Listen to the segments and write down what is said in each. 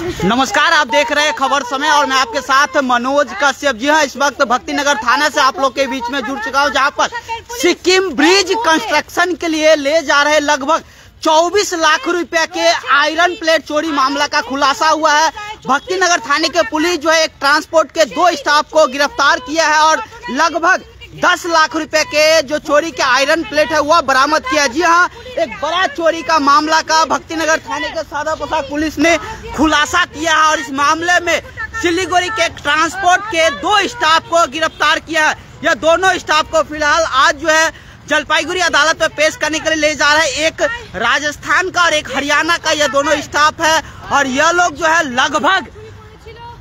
नमस्कार, आप देख रहे हैं खबर समय और मैं आपके साथ मनोज कश्यप। जी हाँ, इस वक्त भक्तिनगर थाना से आप लोग के बीच में जुड़ चुका हूँ, जहाँ पर सिक्किम ब्रिज कंस्ट्रक्शन के लिए ले जा रहे लगभग 24 लाख रुपए के आयरन प्लेट चोरी मामला का खुलासा हुआ है। भक्तिनगर थाने के पुलिस जो है एक ट्रांसपोर्ट के 2 स्टाफ को गिरफ्तार किया है और लगभग 10 लाख रुपए के जो चोरी के आयरन प्लेट है वह बरामद किया। जी हाँ, एक बड़ा चोरी का मामला का भक्तिनगर थाने के सादा पोशाक पुलिस ने खुलासा किया है और इस मामले में सिलीगुड़ी के ट्रांसपोर्ट के 2 स्टाफ को गिरफ्तार किया है। यह दोनों स्टाफ को फिलहाल आज जो है जलपाईगुड़ी अदालत में पेश करने के लिए ले जा रहे हैं। एक राजस्थान का और एक हरियाणा का यह दोनों स्टाफ है और यह लोग जो है लगभग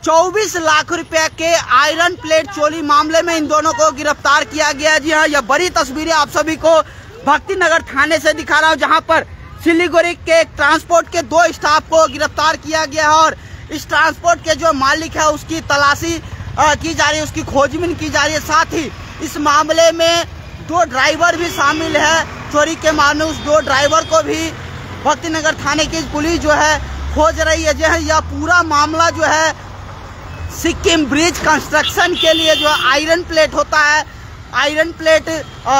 24 लाख रुपए के आयरन प्लेट चोरी मामले में इन दोनों को गिरफ्तार किया गया। जी हाँ, यह बड़ी तस्वीरें आप सभी को भक्तिनगर थाने से दिखा रहा हूँ, जहाँ पर सिलीगुड़ी के ट्रांसपोर्ट के 2 स्टाफ को गिरफ्तार किया गया है और इस ट्रांसपोर्ट के जो मालिक है उसकी तलाशी की जा रही है, उसकी खोजबीन की जा रही है। साथ ही इस मामले में 2 ड्राइवर भी शामिल है। चोरी के मामले उस 2 ड्राइवर को भी भक्तिनगर थाने की पुलिस जो है खोज रही है। जो है यह पूरा मामला जो है सिक्किम ब्रिज कंस्ट्रक्शन के लिए जो आयरन प्लेट होता है, आयरन प्लेट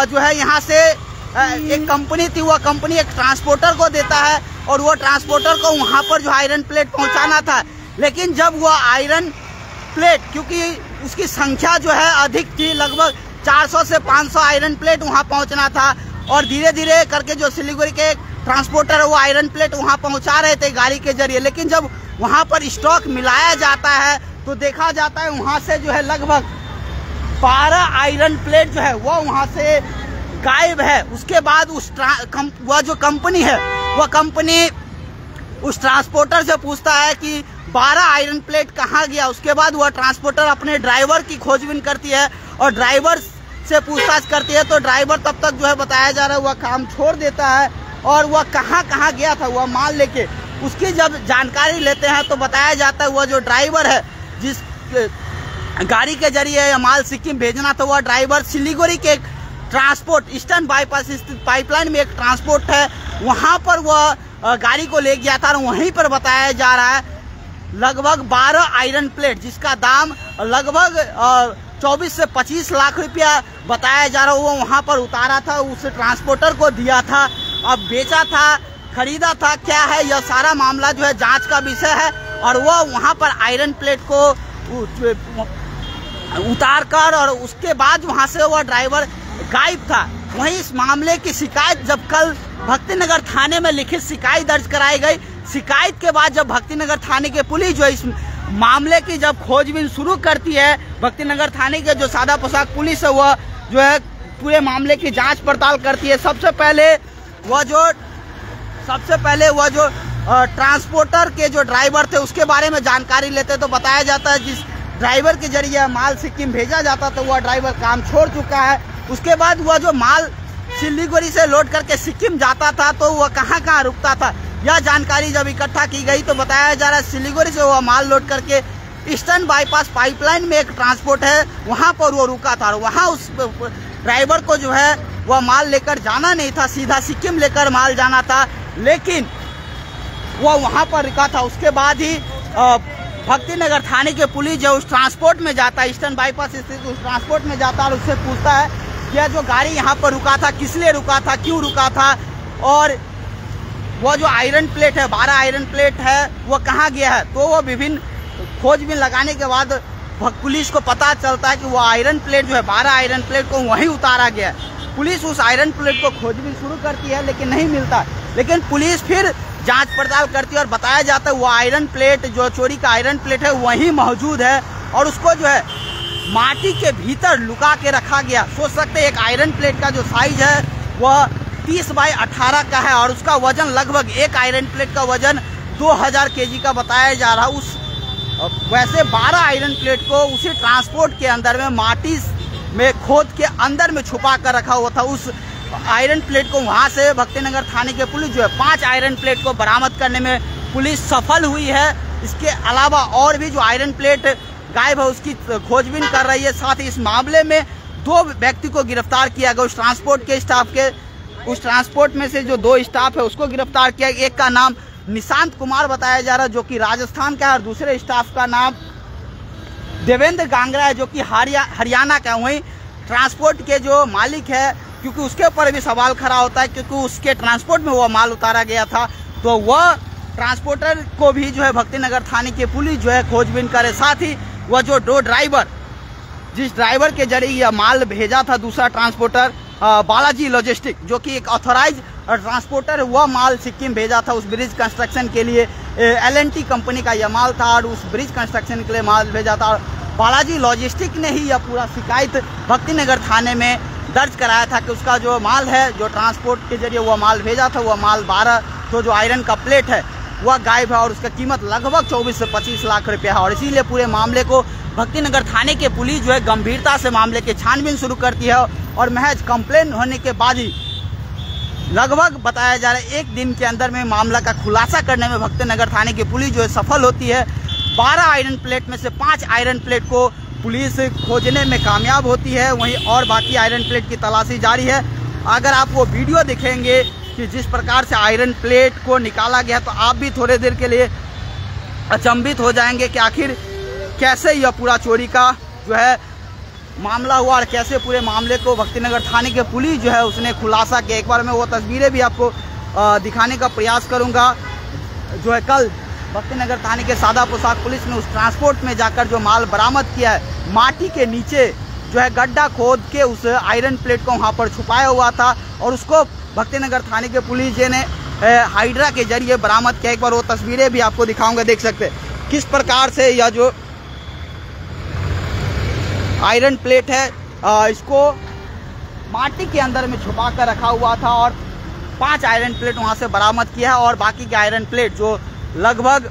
जो है यहाँ से एक कंपनी थी, वह कंपनी एक ट्रांसपोर्टर को देता है और वो ट्रांसपोर्टर को वहाँ पर जो आयरन प्लेट पहुँचाना था। लेकिन जब वह आयरन प्लेट, क्योंकि उसकी संख्या जो है अधिक थी, लगभग 400 से 500 आयरन प्लेट वहाँ पहुँचना था और धीरे धीरे करके जो सिलीगुड़ी के ट्रांसपोर्टर है वो आयरन प्लेट वहाँ पहुँचा रहे थे गाड़ी के जरिए। लेकिन जब वहाँ पर स्टॉक मिलाया जाता है तो देखा जाता है वहाँ से जो है लगभग 12 आयरन प्लेट जो है वो वहाँ से गायब है। उसके बाद वह जो कंपनी है वह कंपनी उस ट्रांसपोर्टर से पूछता है कि 12 आयरन प्लेट कहाँ गया। उसके बाद वह ट्रांसपोर्टर अपने ड्राइवर की खोजबीन करती है और ड्राइवर से पूछताछ करती है, तो ड्राइवर तब तक जो है बताया जा रहा है वह काम छोड़ देता है और वह कहाँ गया था वह माल लेके। उसकी जब जानकारी लेते हैं तो बताया जाता है वह जो ड्राइवर है जिस गाड़ी के जरिए माल सिक्किम भेजना था, वह ड्राइवर सिलीगुड़ी के ट्रांसपोर्ट ईस्टर्न बाईपास स्थित पाइपलाइन में एक ट्रांसपोर्ट है वहां पर वह गाड़ी को ले गया था और वहीं पर बताया जा रहा है लगभग 12 आयरन प्लेट जिसका दाम लगभग 24 से 25 लाख रुपया बताया जा रहा है, वो वहां पर उतारा था, उस ट्रांसपोर्टर को दिया था। अब बेचा था, खरीदा था, क्या है यह सारा मामला जो है जांच का विषय है और वह वहां पर आयरन प्लेट को उतार कर और उसके बाद वहां से वह ड्राइवर गायब था। वहीं इस मामले की शिकायत जब कल भक्तिनगर थाने में लिखित शिकायत दर्ज कराई गई, शिकायत के बाद जब भक्तिनगर थाने के पुलिस जो इस मामले की जब खोजबीन शुरू करती है, भक्तिनगर थाने के जो सादा पोशाक पुलिस है वह जो है पूरे मामले की जांच पड़ताल करती है। सबसे पहले वह जो ट्रांसपोर्टर के जो ड्राइवर थे उसके बारे में जानकारी लेते तो बताया जाता है जिस ड्राइवर के जरिए माल सिक्किम भेजा जाता तो वह ड्राइवर काम छोड़ चुका है। उसके बाद वह जो माल सिलीगुड़ी से लोड करके सिक्किम जाता था तो वह कहाँ रुकता था, यह जानकारी जब इकट्ठा की गई तो बताया जा रहा है सिलीगुड़ी से वह माल लोड करके ईस्टर्न बाईपास पाइपलाइन में एक ट्रांसपोर्ट है वहाँ पर वो रुका था और वहाँ उस ड्राइवर को जो है वह माल लेकर जाना नहीं था, सीधा सिक्किम लेकर माल जाना था, लेकिन वो वहाँ पर रुका था। उसके बाद ही भक्तिनगर थाने के पुलिस जो उस ट्रांसपोर्ट में जाता है, ईस्टर्न बाईपास स्थित उस ट्रांसपोर्ट में जाता है और उससे पूछता है यह जो गाड़ी यहाँ पर रुका था किस लिए रुका था, क्यों रुका था और वो जो आयरन प्लेट है 12 आयरन प्लेट है वो कहाँ गया है। तो वो विभिन्न खोजबीन लगाने के बाद पुलिस को पता चलता है कि वो आयरन प्लेट जो है 12 आयरन प्लेट को वहीं उतारा गया है। पुलिस उस आयरन प्लेट को खोजबीन शुरू करती है लेकिन नहीं मिलता, लेकिन पुलिस फिर जांच पड़ताल करती है और बताया जाता है वो आयरन प्लेट जो चोरी का आयरन प्लेट है वहीं मौजूद है और उसको जो है माटी के भीतर लुका के रखा गया। सोच सकते हैं एक आयरन प्लेट का जो साइज है वह 30 बाई 18 का है और उसका वजन लगभग एक आयरन प्लेट का वजन 2000 kg का बताया जा रहा है। वैसे 12 आयरन प्लेट को उसी ट्रांसपोर्ट के अंदर में माटी में खोद के अंदर में छुपा कर रखा हुआ था। उस आयरन प्लेट को वहां से भक्तिनगर थाने के पुलिस जो है 5 आयरन प्लेट को बरामद करने में पुलिस सफल हुई है। इसके अलावा और भी जो आयरन प्लेट गायब है उसकी खोजबीन कर रही है। साथ ही इस मामले में 2 व्यक्ति को गिरफ्तार किया गया। उस ट्रांसपोर्ट के स्टाफ के उस ट्रांसपोर्ट में से जो 2 स्टाफ है उसको गिरफ्तार किया। एक का नाम निशांत कुमार बताया जा रहा है, जो कि राजस्थान का है, और दूसरे स्टाफ का नाम देवेंद्र गांगरा है, जो कि हरियाणा का है। वहीं ट्रांसपोर्ट के जो मालिक है, क्योंकि उसके ऊपर भी सवाल खड़ा होता है, क्योंकि उसके ट्रांसपोर्ट में वह माल उतारा गया था, तो वह ट्रांसपोर्टर को भी जो है भक्तिनगर थाने की पुलिस जो है खोजबीन करे। साथ ही वह जो दो ड्राइवर, जिस ड्राइवर के जरिए यह माल भेजा था, दूसरा ट्रांसपोर्टर बालाजी लॉजिस्टिक, जो कि एक ऑथोराइज ट्रांसपोर्टर, वह माल सिक्किम भेजा था उस ब्रिज कंस्ट्रक्शन के लिए। L&T कंपनी का यह माल था और उस ब्रिज कंस्ट्रक्शन के लिए माल भेजा था। और बालाजी लॉजिस्टिक ने ही यह पूरा शिकायत भक्तिनगर थाने में दर्ज कराया था कि उसका जो माल है, जो ट्रांसपोर्ट के जरिए वह माल भेजा था, वह माल 12 तो जो आयरन का प्लेट है वह गायब है और उसका कीमत लगभग 24 से 25 लाख रुपया है। और इसीलिए पूरे मामले को भक्तिनगर थाने के पुलिस जो है गंभीरता से मामले की छानबीन शुरू करती है और महज कंप्लेन होने के बाद ही लगभग बताया जा रहा है 1 दिन के अंदर में मामला का खुलासा करने में भक्तिनगर थाने की पुलिस जो है सफल होती है। 12 आयरन प्लेट में से 5 आयरन प्लेट को पुलिस खोजने में कामयाब होती है, वहीं और बाकी आयरन प्लेट की तलाशी जारी है। अगर आप वो वीडियो देखेंगे कि जिस प्रकार से आयरन प्लेट को निकाला गया, तो आप भी थोड़े देर के लिए अचंभित हो जाएंगे कि आखिर कैसे यह पूरा चोरी का जो है मामला हुआ और कैसे पूरे मामले को भक्तिनगर थाने के पुलिस जो है उसने खुलासा किया। एक बार मैं वो तस्वीरें भी आपको दिखाने का प्रयास करूंगा। जो है कल भक्तिनगर थाने के सादा पोशाक पुलिस ने उस ट्रांसपोर्ट में जाकर जो माल बरामद किया है, माटी के नीचे जो है गड्ढा खोद के उस आयरन प्लेट को वहाँ पर छुपाया हुआ था और उसको भक्तिनगर थाने के पुलिस ने हाइड्रा के जरिए बरामद किया। एक बार वो तस्वीरें भी आपको दिखाऊंगा, देख सकते हैं किस प्रकार से यह जो आयरन प्लेट है इसको माटी के अंदर में छुपा कर रखा हुआ था और 5 आयरन प्लेट वहां से बरामद किया है और बाकी के आयरन प्लेट जो लगभग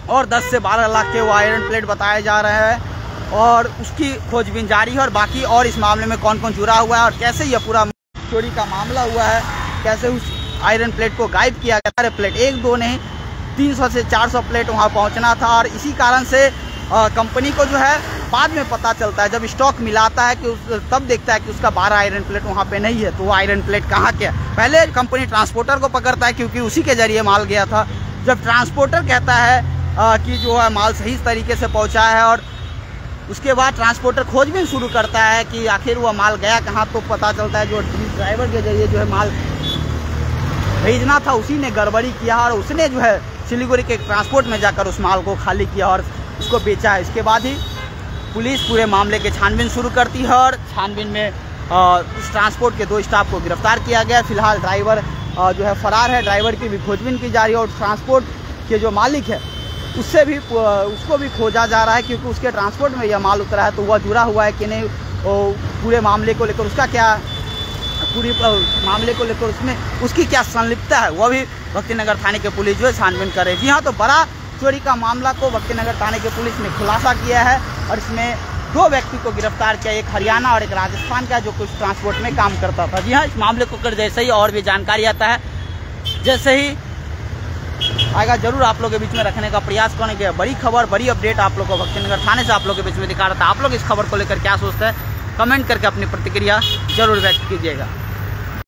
और 10 से 12 लाख के वो आयरन प्लेट बताए जा रहे हैं और उसकी खोजबीन जारी है। और बाकी और इस मामले में कौन कौन जुड़ा हुआ है और कैसे यह पूरा चोरी का मामला हुआ है, कैसे उस आयरन प्लेट को गायब किया गया। सारे प्लेट 1-2 नहीं 300 से 400 प्लेट वहाँ पहुँचना था और इसी कारण से कंपनी को जो है बाद में पता चलता है, जब स्टॉक मिलाता है कि तब देखता है कि उसका 12 आयरन प्लेट वहाँ पे नहीं है, तो वो आयरन प्लेट कहाँ के है। पहले कंपनी ट्रांसपोर्टर को पकड़ता है क्योंकि उसी के जरिए माल गया था। जब ट्रांसपोर्टर कहता है कि जो है माल सही तरीके से पहुँचा है और उसके बाद ट्रांसपोर्टर खोजबीन शुरू करता है कि आखिर वह माल गया कहाँ, तो पता चलता है जो ड्राइवर के जरिए जो है माल भेजना था उसी ने गड़बड़ी किया और उसने जो है सिलीगुड़ी के ट्रांसपोर्ट में जाकर उस माल को खाली किया और उसको बेचा है। इसके बाद ही पुलिस पूरे मामले के छानबीन शुरू करती है और छानबीन में उस ट्रांसपोर्ट के 2 स्टाफ को गिरफ्तार किया गया। फिलहाल ड्राइवर जो है फरार है, ड्राइवर की भी खोजबीन की जा रही है और ट्रांसपोर्ट के जो मालिक है उसको भी खोजा जा रहा है क्योंकि उसके ट्रांसपोर्ट में यह माल उतरा है, तो वह जुड़ा हुआ है कि नहीं पूरे मामले को लेकर, उसका क्या पूरी मामले को लेकर उसमें उसकी क्या संलिप्तता है, वह भी भक्तिनगर थाने के पुलिस जो है छानबीन करे। जी हाँ, तो बड़ा चोरी का मामला को भक्तिनगर थाने के पुलिस ने खुलासा किया है और इसमें 2 व्यक्ति को गिरफ्तार किया, एक हरियाणा और एक राजस्थान का, जो कुछ ट्रांसपोर्ट में काम करता था। जी हाँ, इस मामले को कर जैसे ही और भी जानकारी आता है, जैसे ही आएगा जरूर आप लोग के बीच में रखने का प्रयास करेंगे। बड़ी खबर, बड़ी अपडेट आप लोग को भक्तिनगर थाने से आप लोग के बीच में दिखा रहा था। आप लोग इस खबर को लेकर क्या सोचते हैं, कमेंट करके अपनी प्रतिक्रिया जरूर व्यक्त कीजिएगा।